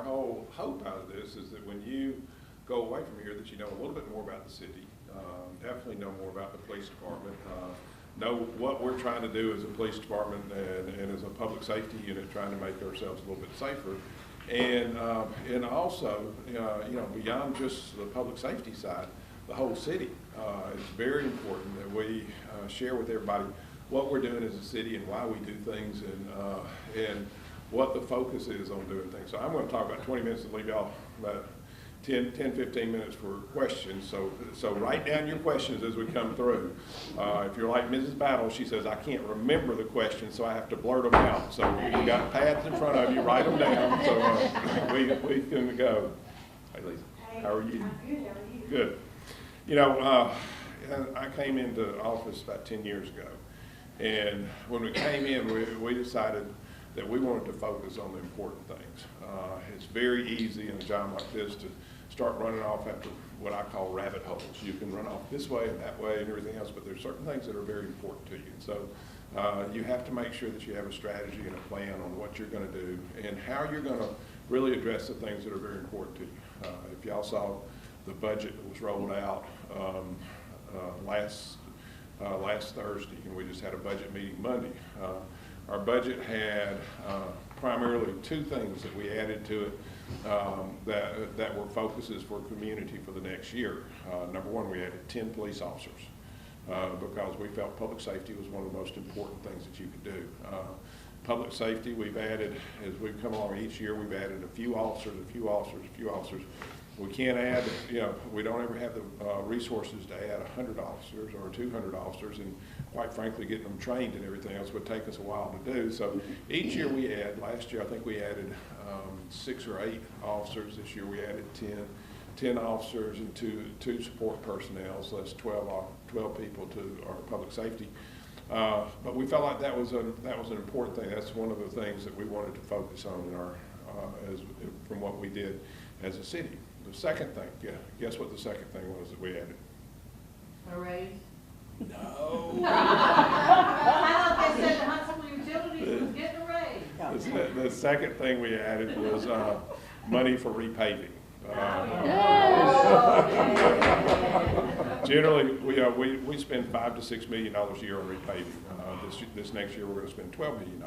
our whole hope out of this is that when you go away from here, that you know a little bit more about the city, definitely know more about the police department, know what we're trying to do as a police department and as a public safety unit, trying to make ourselves a little bit safer. And also, you know, beyond just the public safety side, the whole city. It's very important that we share with everybody what we're doing as a city and why we do things and what the focus is on doing things. So I'm going to talk about 20 minutes and leave y'all about 10, 15 minutes for questions. So write down your questions as we come through. If you're like Mrs. Battle, she says, I can't remember the questions, so I have to blurt them out. So you got pads in front of you, write them down, so we can go. Hey, Lisa, how are you? I'm good, how are you? Good. You know, I came into office about 10 years ago, and when we came in, we decided that we wanted to focus on the important things. It's very easy in a job like this to start running off after what I call rabbit holes. You can run off this way and that way and everything else, but there's certain things that are very important to you. And so you have to make sure that you have a strategy and a plan on what you're going to do and how you're going to really address the things that are very important to you. If y'all saw the budget that was rolled out last Thursday, and we just had a budget meeting Monday. Our budget had primarily two things that we added to it that were focuses for community for the next year. Number one, we added 10 police officers because we felt public safety was one of the most important things that you could do. Public safety, we've added, as we've come along each year, we've added a few officers. We can't add, you know, we don't ever have the resources to add 100 officers or 200 officers, and quite frankly, getting them trained and everything else would take us a while to do. So each year we add, last year I think we added 6 or 8 officers. This year we added 10 officers and two support personnel, so that's 12 people to our public safety. But we felt like that was an important thing. That's one of the things that we wanted to focus on in our, from what we did as a city. The second thing, guess what the second thing was that we added? A raise? No. I thought they said the Huntsville Utilities was getting a raise. The second thing we added was money for repaving. Generally, we spend $5 to $6 million a year on repaving. This next year, we're going to spend $12 million.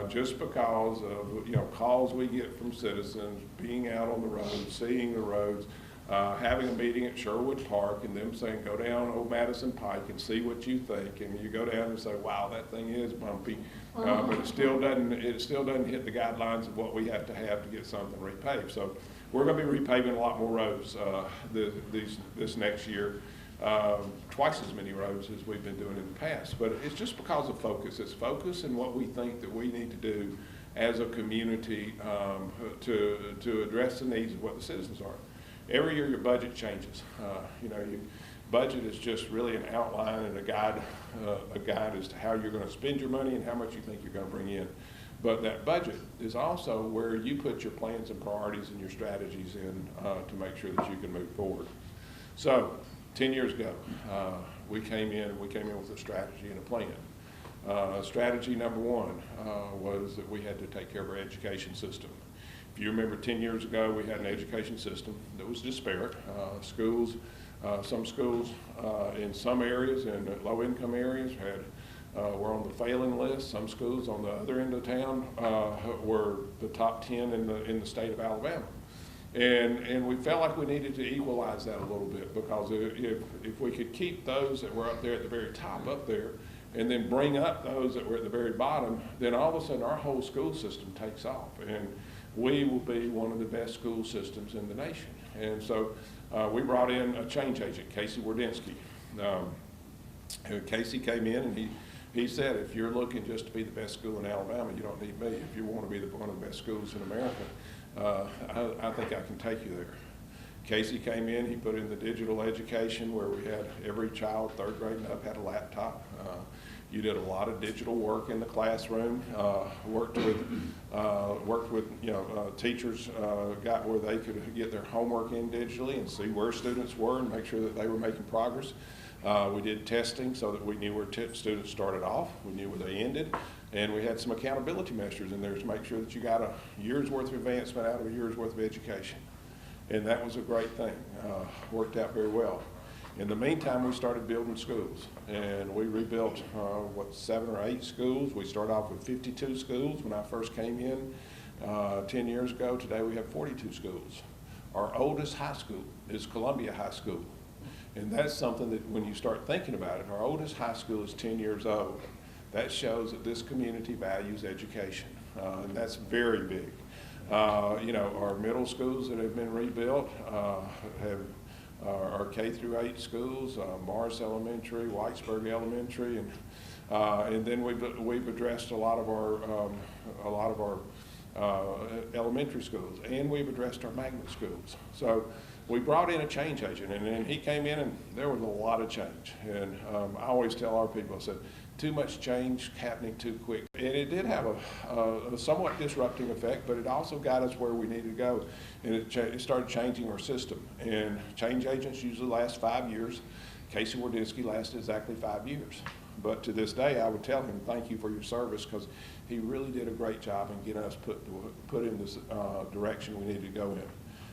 Just because of calls we get from citizens, being out on the road, seeing the roads, having a meeting at Sherwood Park, and them saying, go down Old Madison Pike and see what you think, and you go down and say, wow, that thing is bumpy, but it still doesn't hit the guidelines of what we have to get something repaved. So we're going to be repaving a lot more roads this next year. Twice as many roads as we've been doing in the past, but it's just because of focus. It's focus in what we think that we need to do as a community to address the needs of what the citizens are. Every year your budget changes. Your budget is just really an outline and a guide as to how you're going to spend your money and how much you think you're going to bring in. But that budget is also where you put your plans and priorities and your strategies in to make sure that you can move forward. So 10 years ago, we came in with a strategy and a plan. Strategy number one was that we had to take care of our education system. If you remember 10 years ago, we had an education system that was disparate. Some schools in some areas and low-income areas were on the failing list. Some schools on the other end of town were the top 10 in the state of Alabama. And we felt like we needed to equalize that a little bit, because if we could keep those that were up there at the very top up there and then bring up those that were at the very bottom, then all of a sudden our whole school system takes off, and we will be one of the best school systems in the nation. And so we brought in a change agent, Casey Wardynski. Casey came in and he said, if you're looking just to be the best school in Alabama, you don't need me. If you want to be one of the best schools in America, I think I can take you there. Casey came in, he put in the digital education where we had every child, 3rd grade and up, had a laptop. You did a lot of digital work in the classroom, worked with teachers, got where they could get their homework in digitally and see where students were and make sure that they were making progress. We did testing so that we knew where students started off, we knew where they ended. And we had some accountability measures in there to make sure that you got a year's worth of advancement out of a year's worth of education. And that was a great thing, worked out very well. In the meantime, we started building schools, and we rebuilt, 7 or 8 schools. We started off with 52 schools when I first came in 10 years ago. Today we have 42 schools. Our oldest high school is Columbia High School, and that's something that when you start thinking about it, our oldest high school is 10 years old. That shows that this community values education, and that's very big. Our middle schools that have been rebuilt have our K through 8 schools, Morris Elementary, Whitesburg Elementary, and then we've addressed a lot of our elementary schools, and we've addressed our magnet schools. So we brought in a change agent, and then he came in, and there was a lot of change. And I always tell our people, I said, too much change happening too quick. And it did have a somewhat disrupting effect, but it also got us where we needed to go. And it started changing our system. And change agents usually last 5 years. Casey Wardinski lasted exactly 5 years. But to this day, I would tell him, thank you for your service, because he really did a great job in getting us put in this direction we needed to go in.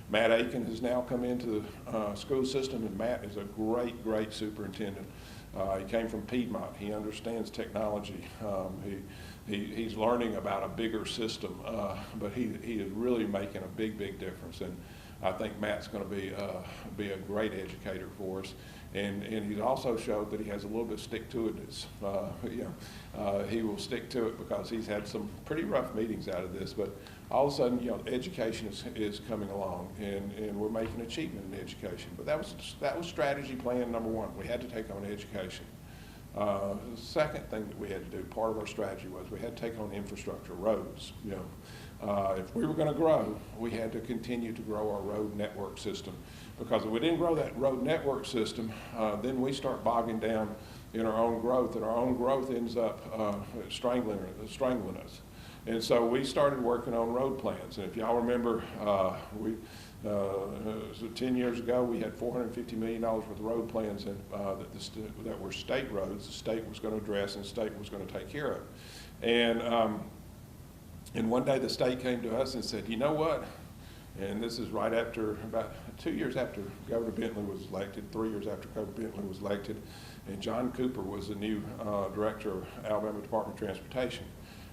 Matt Aiken has now come into the school system, and Matt is a great, great superintendent. He came from Piedmont. He understands technology. He's learning about a bigger system, but he is really making a big, big difference. And I think Matt's going to be a great educator for us. And he's also showed that he has a little bit of stick-to-itness. He will stick to it because he's had some pretty rough meetings out of this. But all of a sudden, education is coming along, and we're making achievement in education. But that was strategy plan number one. We had to take on education. The second thing that we had to do, part of our strategy, was we had to take on infrastructure, roads. If we were going to grow, we had to continue to grow our road network system. Because if we didn't grow that road network system, then we start bogging down in our own growth, and our own growth ends up strangling us. And so we started working on road plans. And if y'all remember, 10 years ago, we had $450 million worth of road plans that were state roads. The state was going to address, and the state was going to take care of. And one day the state came to us and said, you know what? And this is right after, about 2 years after Governor Bentley was elected, 3 years after Governor Bentley was elected, and John Cooper was the new director of Alabama Department of Transportation.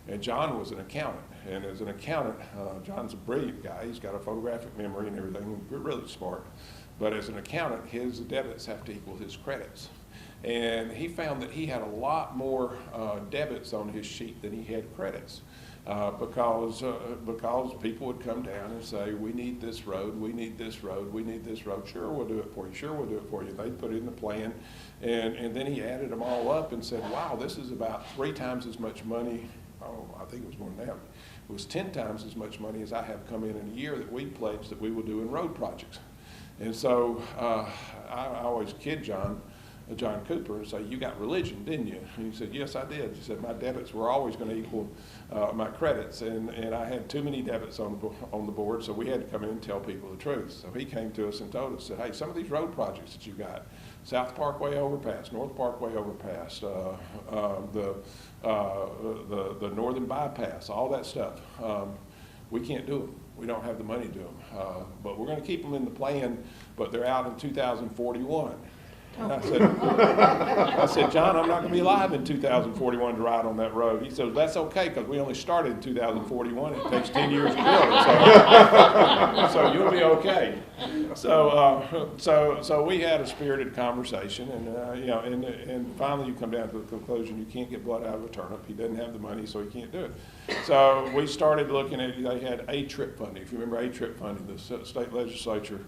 And John was an accountant, and as an accountant, John's a brilliant guy. He's got a photographic memory and everything, really smart. But as an accountant, his debits have to equal his credits. And he found that he had a lot more debits on his sheet than he had credits. Because people would come down and say, we need this road, we need this road, we need this road. Sure, we'll do it for you. Sure, we'll do it for you. They'd put it in the plan. And then he added them all up and said, wow, this is about 3 times as much money. Oh, I think it was more than that. It was 10 times as much money as I have come in a year that we pledged that we will do in road projects. And so I always kid John Cooper and say, you got religion, didn't you? And he said, yes, I did. He said, my debits were always going to equal my credits, and I had too many debits on the board, so we had to come in and tell people the truth. So he came to us and told us, said, hey, some of these road projects that you got, South Parkway overpass, North Parkway overpass, the Northern bypass, all that stuff, we can't do them. We don't have the money to do them. But we're going to keep them in the plan, but they're out in 2041. And I said, John, I'm not going to be alive in 2041 to ride on that road. He said, that's okay, because we only started in 2041. It takes 10 years to build it, so you'll be okay. So we had a spirited conversation, and finally you come down to the conclusion you can't get blood out of a turnip. He doesn't have the money, so he can't do it. So we started looking at, they had A-TRIP funding. If you remember A-TRIP funding, the state legislature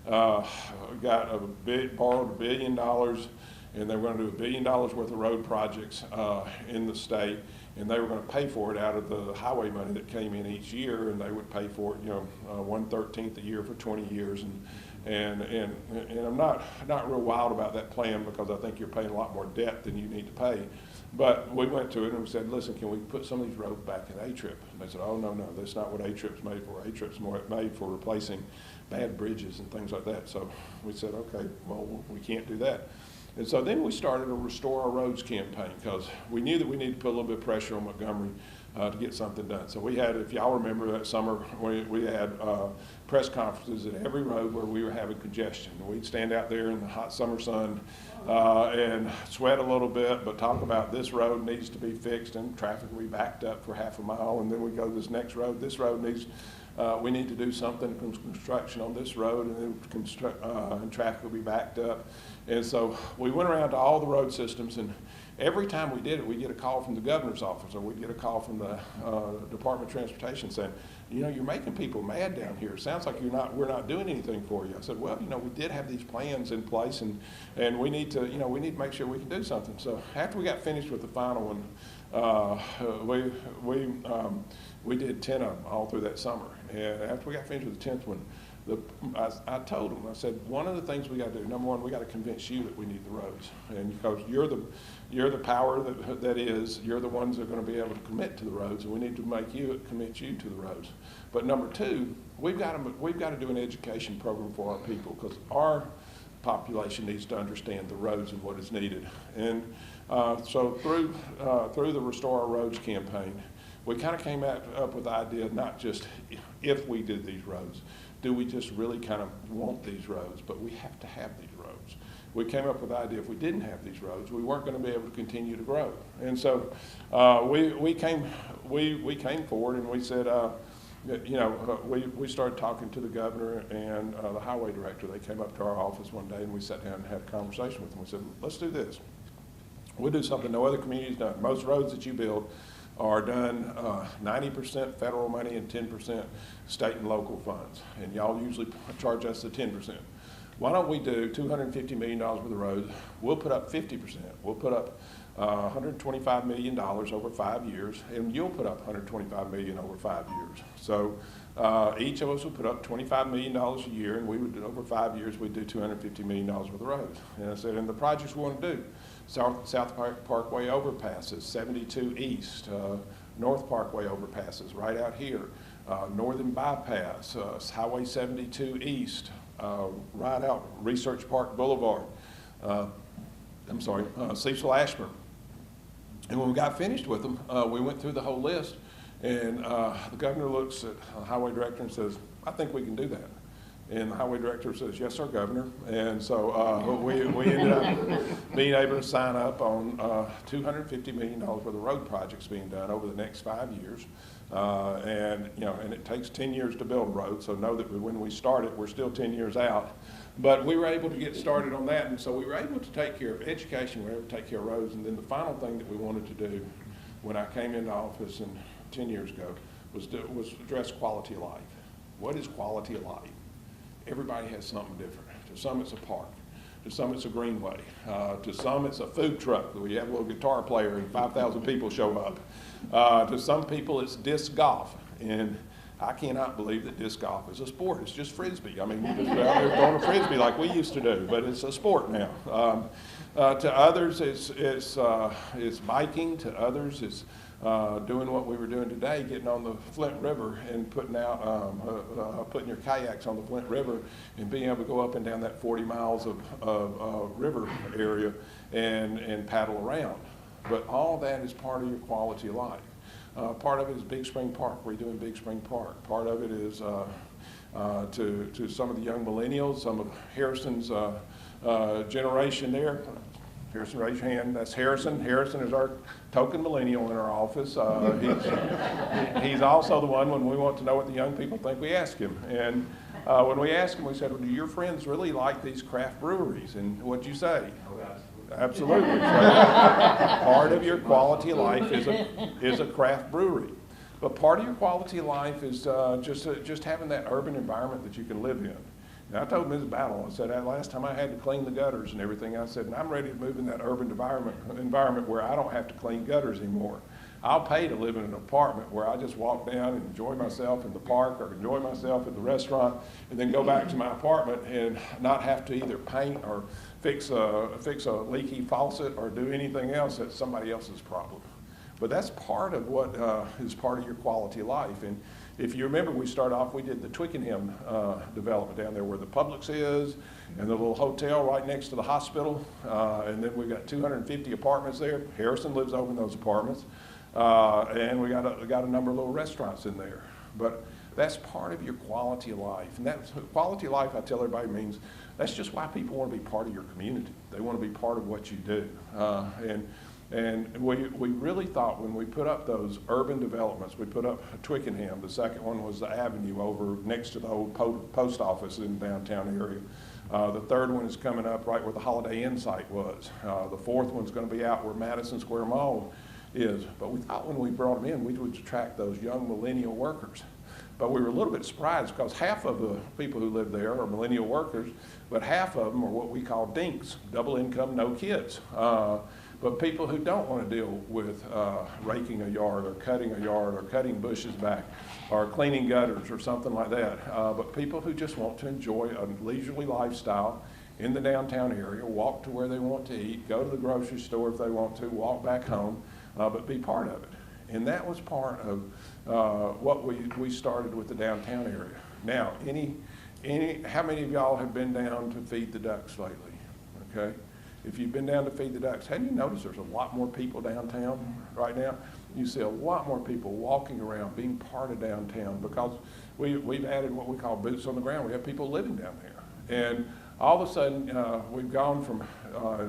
borrowed $1 billion, and they were going to do $1 billion worth of road projects in the state, and they were going to pay for it out of the highway money that came in each year, and they would pay for it, 1/13 a year for 20 years, and I'm not real wild about that plan, because I think you're paying a lot more debt than you need to pay. But we went to it and we said, listen, can we put some of these roads back in A-TRIP? And they said, oh, no, that's not what A-TRIP's made for. A-TRIP's made for replacing bad bridges and things like that. So we said, okay, well, we can't do that. And so then we started a Restore Our Roads campaign because we knew that we needed to put a little bit of pressure on Montgomery to get something done. So we had, if y'all remember that summer, we had press conferences at every road where we were having congestion. We'd stand out there in the hot summer sun and sweat a little bit, but talk about this road needs to be fixed and traffic will be backed up for half a mile, and then we go to this next road. This road needs, we need to do something, construction on this road, and then and traffic will be backed up. And so we went around to all the road systems, and every time we did it, we'd get a call from the governor's office, or we'd get a call from the Department of Transportation saying, you know, you're making people mad down here. It sounds like we're not doing anything for you. I said, well, you know, we did have these plans in place, and we need to, you know, we need to make sure we can do something. So after we got finished with the final one, we did 10 of them all through that summer. And after we got finished with the 10th one, I told them, I said, one of the things we got to do, number one, we got to convince you that we need the roads, and because you're the power that is, you're the ones that are going to be able to commit to the roads, and we need to make you commit you to the roads. But number two, we've got to do an education program for our people, because our population needs to understand the roads and what is needed. And so through the Restore Our Roads campaign, we kind of came up with the idea, not just if we did these roads, do we just really kind of want these roads, but we have to have these roads. We came up with the idea if we didn't have these roads, we weren't going to be able to continue to grow. And so we came forward and we said, you know, we started talking to the governor and the highway director. They came up to our office one day and we sat down and had a conversation with them. We said, let's do this. We'll do something no other community's done. Most roads that you build are done 90% federal money and 10% state and local funds. And y'all usually charge us the 10%. Why don't we do $250 million worth of roads? We'll put up 50%. We'll put up $125 million over 5 years, and you'll put up $125 million over 5 years. So each of us will put up $25 million a year, and we would, over 5 years, we'd do $250 million worth of roads. And I said, and the projects we want to do, South Parkway overpasses, 72 East, North Parkway overpasses right out here, Northern Bypass, Highway 72 East, right out Research Park Boulevard, Cecil Ashburn. And when we got finished with them, we went through the whole list, and the governor looks at the highway director and says, I think we can do that. And the highway director says, yes, sir, Governor. And so we ended up being able to sign up on $250 million worth of road projects being done over the next 5 years. And it takes 10 years to build a road, so know that when we start it, we're still 10 years out. But we were able to get started on that, and so we were able to take care of education, we were able to take care of roads, and then the final thing that we wanted to do when I came into office 10 years ago was address quality of life. What is quality of life? Everybody has something different. To some it's a park. To some it's a greenway. To some it's a food truck where you have a little guitar player and 5,000 people show up. To some people it's disc golf. And I cannot believe that disc golf is a sport. It's just Frisbee. I mean, you just go out there throwing a Frisbee like we used to do, but it's a sport now. To others it's biking. To others it's doing what we were doing today, getting on the Flint River and putting your kayaks on the Flint River and being able to go up and down that 40 miles of river area and paddle around. But all that is part of your quality of life. Part of it is Big Spring Park, redoing Big Spring Park. Part of it is to some of the young millennials, some of Harrison's generation there. Harrison, raise your hand. That's Harrison. Harrison is our token millennial in our office. He's also the one when we want to know what the young people think, we ask him. And when we asked him, we said, well, do your friends really like these craft breweries? And what'd you say? Absolutely. Part of your quality of life is a craft brewery. But part of your quality of life is just having that urban environment that you can live in. And I told Ms. Battle, I said, last time I had to clean the gutters and everything, I said, and I'm ready to move in that urban environment where I don't have to clean gutters anymore. I'll pay to live in an apartment where I just walk down and enjoy myself in the park or enjoy myself at the restaurant and then go back to my apartment and not have to either paint or fix a leaky faucet or do anything else that's somebody else's problem. But that's part of what is part of your quality of life. if you remember, we started off, we did the Twickenham development down there where the Publix is, and the little hotel right next to the hospital, and then we got 250 apartments there. Harrison lives over in those apartments, and we got a number of little restaurants in there. But that's part of your quality of life, and that's quality of life. I tell everybody means that's just why people want to be part of your community. They want to be part of what you do, and we really thought when we put up those urban developments, we put up Twickenham. The second one was the Avenue over next to the old post office in the downtown area. The third one is coming up right where the Holiday Inn site was. The fourth one's going to be out where Madison Square Mall is. But we thought when we brought them in, we would attract those young millennial workers. But we were a little bit surprised because half of the people who live there are millennial workers, but half of them are what we call dinks, double income, no kids. But people who don't want to deal with raking a yard or cutting bushes back or cleaning gutters or something like that. But people who just want to enjoy a leisurely lifestyle in the downtown area, walk to where they want to eat, go to the grocery store if they want to, walk back home, but be part of it. And that was part of what we started with the downtown area. Now, how many of y'all have been down to Feed the Ducks lately? Okay. If you've been down to Feed the Ducks, have you noticed there's a lot more people downtown right now? You see a lot more people walking around, being part of downtown, because we've added what we call boots on the ground. We have people living down there. And all of a sudden, we've gone from,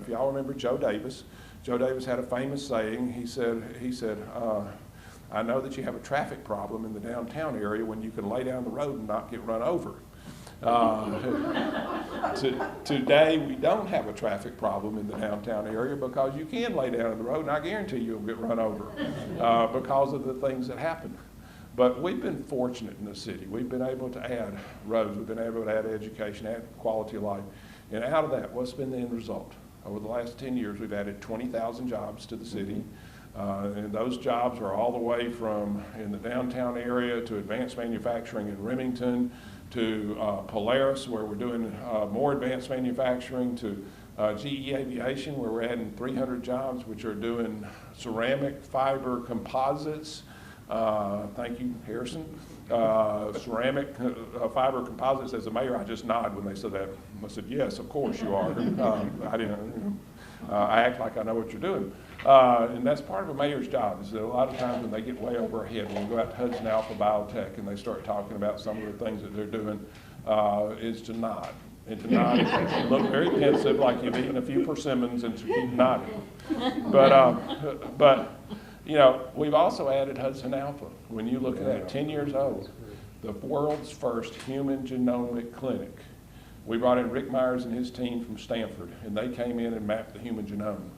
if y'all remember Joe Davis had a famous saying. He said, I know that you have a traffic problem in the downtown area when you can lay down the road and not get run over. Today, we don't have a traffic problem in the downtown area because you can lay down on the road, and I guarantee you'll get run over because of the things that happen. But we've been fortunate in the city. We've been able to add roads. We've been able to add education, add quality of life. And out of that, what's been the end result? Over the last 10 years, we've added 20,000 jobs to the city. And those jobs are all the way from in the downtown area to advanced manufacturing in Remington, to Polaris, where we're doing more advanced manufacturing, to GE Aviation, where we're adding 300 jobs, which are doing ceramic fiber composites. Thank you, Harrison. Ceramic fiber composites. As a mayor, I just nodded when they said that. I said, yes, of course you are. I didn't. I act like I know what you're doing. And that's part of a mayor's job, is that a lot of times when they get way over our head, when we go out to Hudson Alpha Biotech and they start talking about some of the things that they're doing, is to nod. And to nod is to look very pensive, like you've eaten a few persimmons, and to keep nodding. But you know, we've also added Hudson Alpha. When you look at that, 10 years old, the world's first human genomic clinic. We brought in Rick Myers and his team from Stanford, and they came in and mapped the human genome.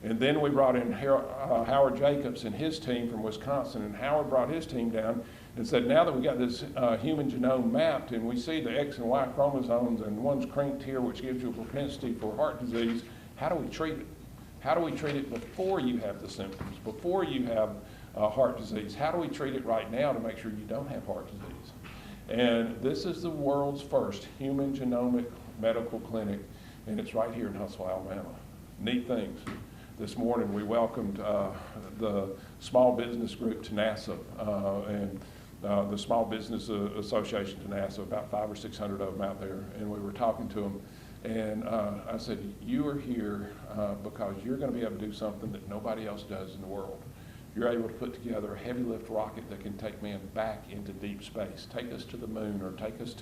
And then we brought in Howard Jacobs and his team from Wisconsin, and Howard brought his team down and said, now that we got this human genome mapped and we see the X and Y chromosomes and one's cranked here, which gives you a propensity for heart disease, how do we treat it? How do we treat it before you have the symptoms, before you have heart disease? How do we treat it right now to make sure you don't have heart disease? And this is the world's first human genomic medical clinic, and it's right here in Huntsville, Alabama. Neat things. This morning we welcomed the small business group to NASA and the Small Business Association to NASA, about 500 or 600 of them out there, and we were talking to them. And I said, you are here because you're going to be able to do something that nobody else does in the world. You're able to put together a heavy lift rocket that can take man back into deep space, take us to the moon, or take us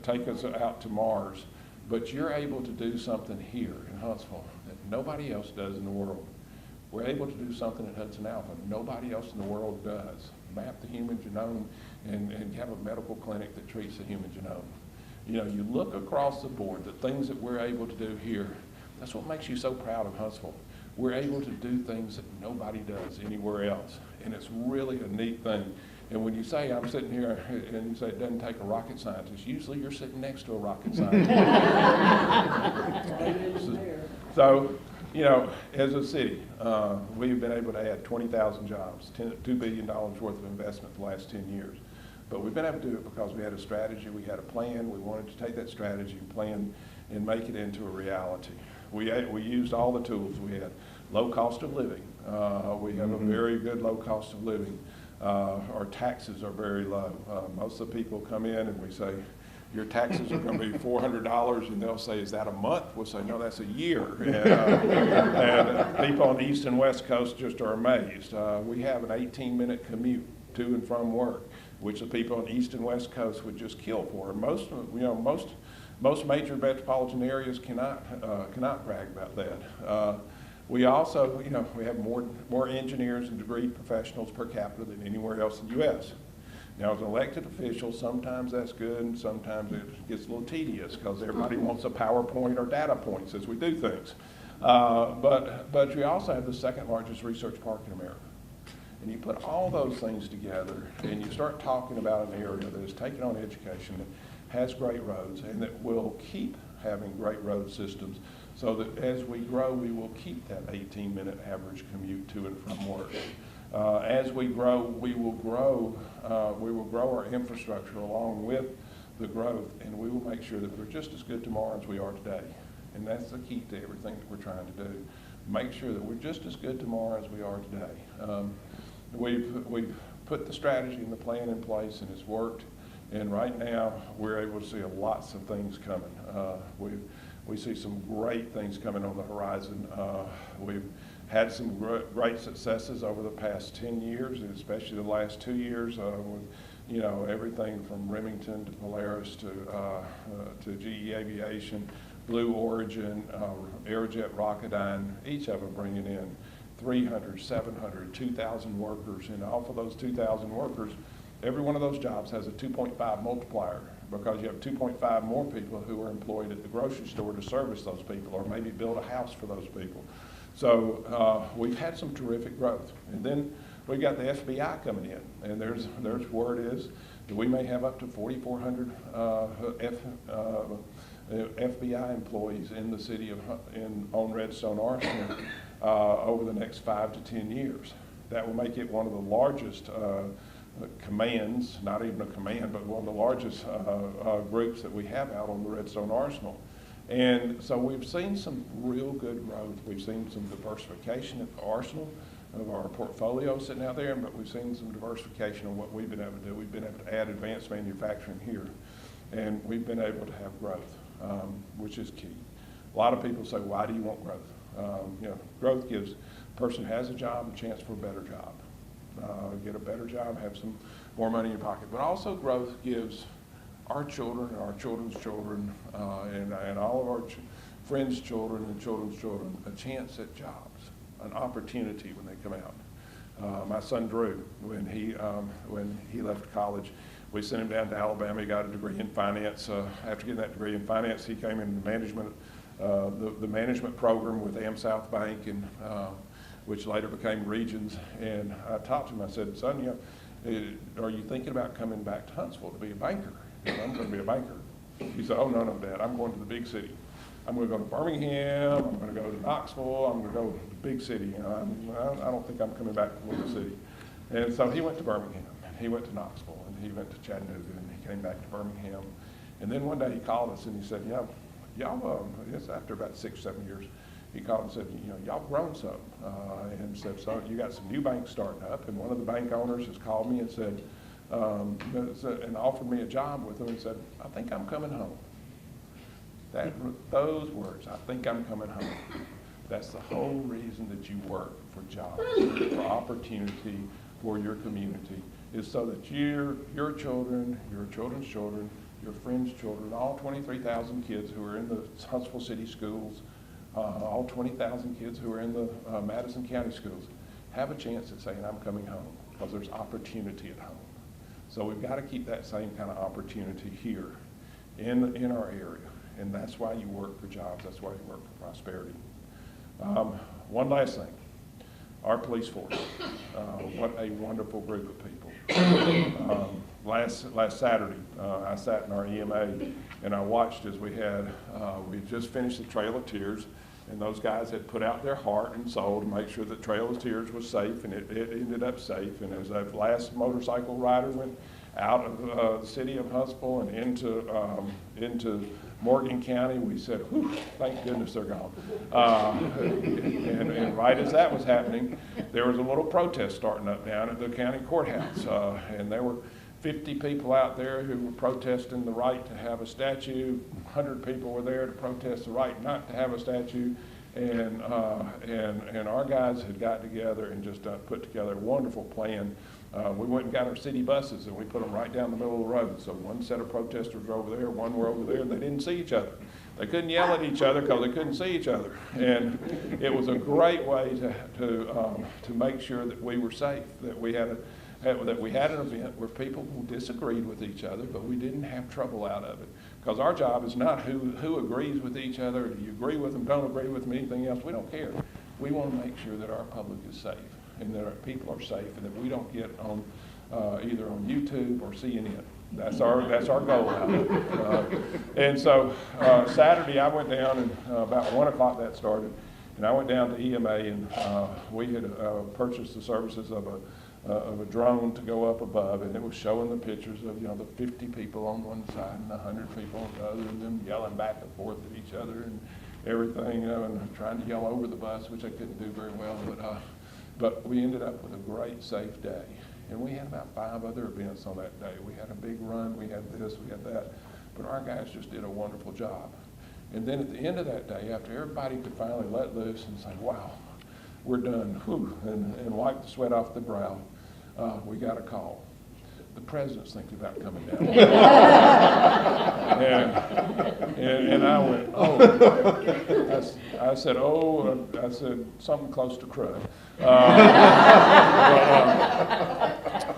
take us out to Mars. But you're able to do something here in Huntsville that nobody else does in the world. We're able to do something at Hudson Alpha nobody else in the world does. Map the human genome and have a medical clinic that treats the human genome. You know, you look across the board, the things that we're able to do here, that's what makes you so proud of Huntsville. We're able to do things that nobody does anywhere else, and it's really a neat thing. And when you say, I'm sitting here, and you say it doesn't take a rocket scientist, usually you're sitting next to a rocket scientist. So, you know, as a city, we've been able to add 20,000 jobs, $2 billion worth of investment the last 10 years. But we've been able to do it because we had a strategy, we had a plan, we wanted to take that strategy and plan and make it into a reality. We used all the tools. We had low cost of living. We have a very good low cost of living. Our taxes are very low. Most of the people come in and we say, your taxes are going to be $400, and they'll say, is that a month? We'll say, no, that's a year. And people on the East and West Coast just are amazed. We have an 18-minute commute to and from work, which the people on the East and West Coast would just kill for. And most major metropolitan areas cannot brag about that. We also, we have more engineers and degree professionals per capita than anywhere else in the U.S. Now, as an elected official, sometimes that's good, and sometimes it gets a little tedious because everybody wants a PowerPoint or data points as we do things. But we also have the second largest research park in America. And you put all those things together, and you start talking about an area that is taking on education, that has great roads, and that will keep having great road systems, so that as we grow, we will keep that 18-minute average commute to and from work. As we grow, we will grow our infrastructure along with the growth, and we will make sure that we're just as good tomorrow as we are today. And that's the key to everything that we're trying to do. Make sure that we're just as good tomorrow as we are today. We've put the strategy and the plan in place, and it's worked. And right now, we're able to see lots of things coming. We see some great things coming on the horizon. We've had some great successes over the past 10 years, and especially the last 2 years, with everything from Remington to Polaris to GE Aviation, Blue Origin, Aerojet Rocketdyne, each of them bringing in 300, 700, 2,000 workers, and off of those 2,000 workers, every one of those jobs has a 2.5 multiplier, because you have 2.5 more people who are employed at the grocery store to service those people, or maybe build a house for those people. So we've had some terrific growth. And then we've got the FBI coming in, and there's word is that we may have up to 4,400 FBI employees in the city on Redstone Arsenal over the next 5 to 10 years. That will make it one of the largest commands, not even a command, but one of the largest groups that we have out on the Redstone Arsenal. And so we've seen some real good growth. We've seen some diversification at the Arsenal of our portfolio sitting out there, but we've seen some diversification of what we've been able to do. We've been able to add advanced manufacturing here, and we've been able to have growth, which is key. A lot of people say, why do you want growth? Growth gives a person who has a job a chance for a better job. Get a better job, have some more money in your pocket. But also growth gives our children and our children's children and all of our friends' children and children's children a chance at jobs, an opportunity when they come out. My son Drew, when he left college, we sent him down to Alabama. He got a degree in finance. After getting that degree in finance, he came into management, the management program with AmSouth Bank, and which later became Regions. And I talked to him. I said, son, are you thinking about coming back to Huntsville to be a banker? He said, I'm going to be a banker. He said, oh, no, Dad, I'm going to the big city. I'm going to go to Birmingham, I'm going to go to Knoxville, I'm going to go to the big city. I don't think I'm coming back to the little city. And so he went to Birmingham, and he went to Knoxville, and he went to Chattanooga, and he came back to Birmingham. And then one day he called us and he said, y'all, it's after about 6 or 7 years, he called and said, y'all grown some. And said, so you got some new banks starting up. And one of the bank owners has called me and said, and offered me a job with them and said, I think I'm coming home. Those words, I think I'm coming home. That's the whole reason that you work, for jobs, for opportunity, for your community, is so that your children, your children's children, your friends' children, all 23,000 kids who are in the Huntsville City schools, all 20,000 kids who are in the Madison County schools, have a chance at saying, I'm coming home, because there's opportunity at home. So we've got to keep that same kind of opportunity here in our area. And that's why you work for jobs. That's why you work for prosperity. One last thing. Our police force. What a wonderful group of people. Last Saturday, I sat in our EMA and I watched as we just finished the Trail of Tears, and those guys had put out their heart and soul to make sure that Trail of Tears was safe, and it ended up safe. And as that last motorcycle rider went out of the city of Huntsville and into Morgan County, we said, whew, thank goodness they're gone. And right as that was happening, there was a little protest starting up down at the county courthouse. And there were 50 people out there who were protesting the right to have a statue. 100 people were there to protest the right not to have a statue. And our guys had got together and just put together a wonderful plan. We went and got our city buses and we put them right down the middle of the road. So one set of protesters were over there, one were over there, and they didn't see each other. They couldn't yell at each other because they couldn't see each other. And it was a great way to make sure that we were safe, that we had an event where people disagreed with each other, but we didn't have trouble out of it. Because our job is not who agrees with each other. Do you agree with them, don't agree with them, anything else? We don't care. We want to make sure that our public is safe and that our people are safe and that we don't get on either on YouTube or CNN. That's our goal out of it. And so Saturday I went down and about 1 o'clock that started, and I went down to EMA and we had purchased the services of a drone to go up above, and it was showing the pictures of the 50 people on one side and 100 people on the other, and them yelling back and forth at each other and everything, and trying to yell over the bus, which I couldn't do very well, but we ended up with a great, safe day. And we had about 5 other events on that day. We had a big run, we had this, we had that, but our guys just did a wonderful job. And then at the end of that day, after everybody could finally let loose and say, wow, we're done, whew, and wipe the sweat off the brow, we got a call. The president's thinking about coming down. and I went, oh. I said, something close to crud.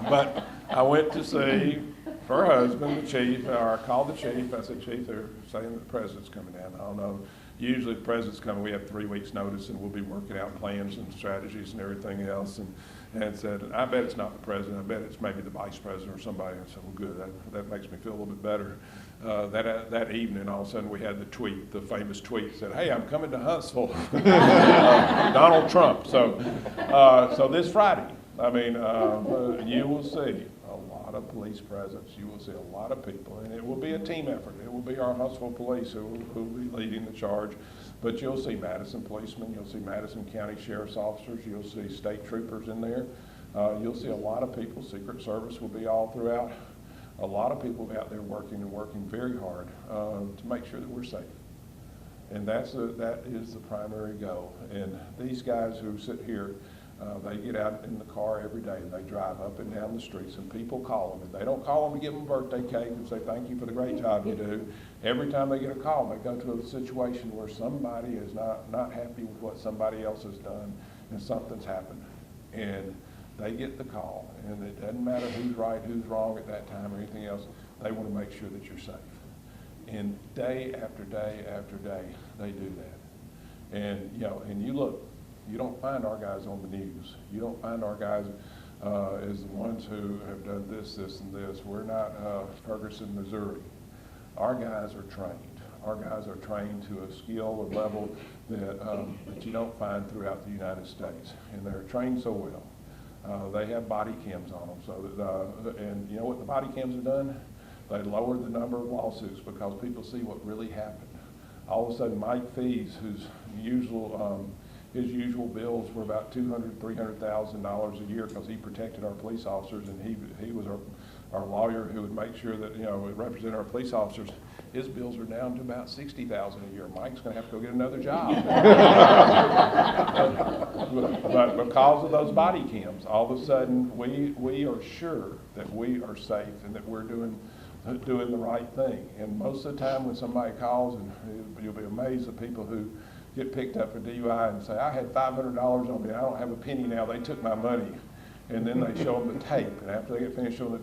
But I went to see her husband, the chief, or I called the chief. I said, Chief, they're saying the president's coming down. I don't know. Usually the president's coming, we have 3 weeks notice, and we'll be working out plans and strategies and everything else. And said, I bet it's not the president. I bet it's maybe the vice president or somebody. I said, well, good. That makes me feel a little bit better. That evening, all of a sudden, we had the famous tweet said, hey, I'm coming to Huntsville. Donald Trump. So this Friday, I mean, you will see a lot of police presence. You will see a lot of people, and it will be a team effort. It will be our Huntsville police who will be leading the charge. But you'll see Madison policemen, you'll see Madison County Sheriff's officers, you'll see state troopers in there. You'll see a lot of people. Secret Service will be all throughout. A lot of people out there working very hard to make sure that we're safe. And that is the primary goal. And these guys who sit here, they get out in the car every day and they drive up and down the streets, and people call them. And they don't call them to give them a birthday cake and say thank you for the great job you do. Every time they get a call, they go to a situation where somebody is not happy with what somebody else has done and something's happened. And they get the call, and it doesn't matter who's right, who's wrong at that time or anything else. They want to make sure that you're safe. And day after day after day, they do that. And and you look, you don't find our guys on the news. You don't find our guys as the ones who have done this, and this. We're not Ferguson, Missouri. Our guys are trained. Our guys are trained to a skill, a level that you don't find throughout the United States. And they're trained so well. They have body cams on them. So and you know what the body cams have done? They lowered the number of lawsuits because people see what really happened. All of a sudden, Mike Fees, whose his usual bills were about $200,000, $300,000 a year because he protected our police officers, and he was our lawyer who would make sure that would represent our police officers. His bills are down to about $60,000 a year. Mike's going to have to go get another job. but because of those body cams, all of a sudden we are sure that we are safe and that we're doing the right thing. And most of the time when somebody calls, and you'll be amazed at people who get picked up for DUI and say, I had $500 on me, I don't have a penny now, they took my money. And then they show them the tape, and after they get finished showing the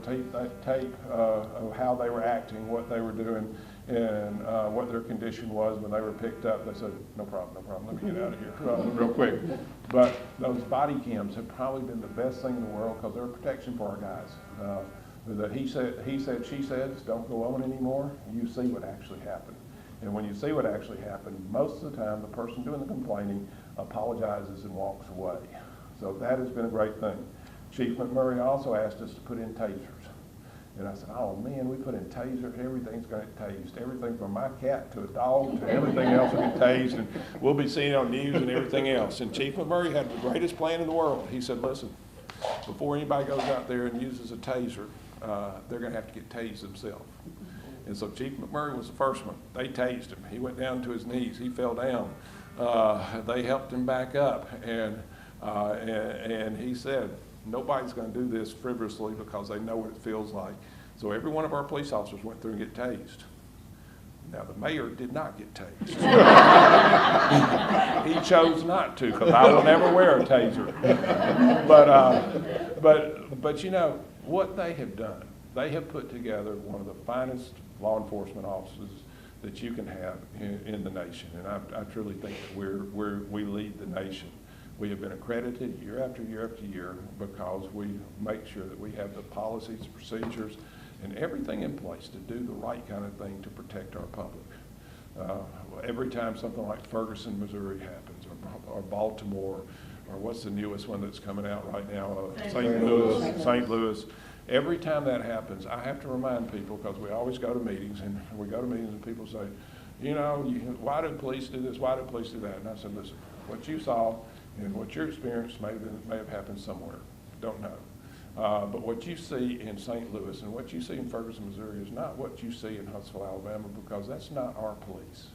tape of how they were acting, what they were doing, and what their condition was when they were picked up, they said, no problem, let me get out of here real quick. But those body cams have probably been the best thing in the world because they're a protection for our guys. The he said, she said, don't go on anymore. You see what actually happened. And when you see what actually happened, most of the time the person doing the complaining apologizes and walks away. So that has been a great thing. Chief McMurray also asked us to put in tasers. And I said, oh man, we put in tasers, everything's gonna get tased. Everything from my cat to a dog to everything else will get tased, and we'll be seeing it on news and everything else. And Chief McMurray had the greatest plan in the world. He said, listen, before anybody goes out there and uses a taser, they're gonna have to get tased themselves. And so Chief McMurray was the first one. They tased him. He went down to his knees. He fell down. They helped him back up, and he said, nobody's going to do this frivolously because they know what it feels like. So every one of our police officers went through and get tased. Now, the mayor did not get tased. He chose not to, because I will never wear a taser. But you know, what they have done, they have put together one of the finest law enforcement officers that you can have in the nation. And I truly think that we lead the nation. We have been accredited year after year after year because we make sure that we have the policies, procedures, and everything in place to do the right kind of thing to protect our public. Every time something like Ferguson, Missouri happens, or Baltimore, or what's the newest one that's coming out right now, St. Louis. Every time that happens, I have to remind people, because we always go to meetings, and people say, you know, why do police do this, why do police do that? And I said, listen, what you saw and what your experience may have happened somewhere, don't know. But what you see in St. Louis and what you see in Ferguson, Missouri is not what you see in Huntsville, Alabama, because that's not our police.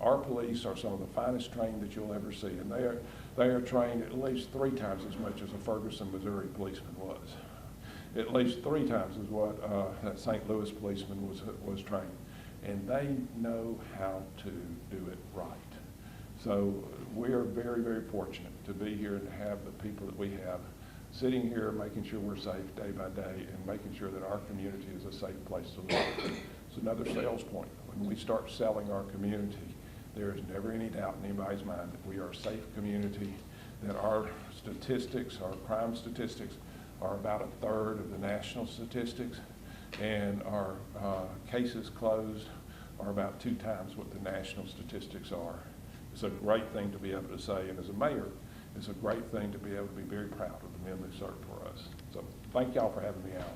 Our police are some of the finest trained that you'll ever see, and they are trained at least 3 times as much as a Ferguson, Missouri policeman was. At least 3 times as what that St. Louis policeman was trained. And they know how to do it right. So we are very, very fortunate to be here and to have the people that we have sitting here, making sure we're safe day by day and making sure that our community is a safe place to live. It's another sales point. When we start selling our community, there is never any doubt in anybody's mind that we are a safe community, that our statistics, our crime statistics, are about 1/3 of the national statistics, and our cases closed are about 2 times what the national statistics are. It's a great thing to be able to say, and as a mayor, it's a great thing to be able to be very proud of the men that served for us. So thank y'all for having me out.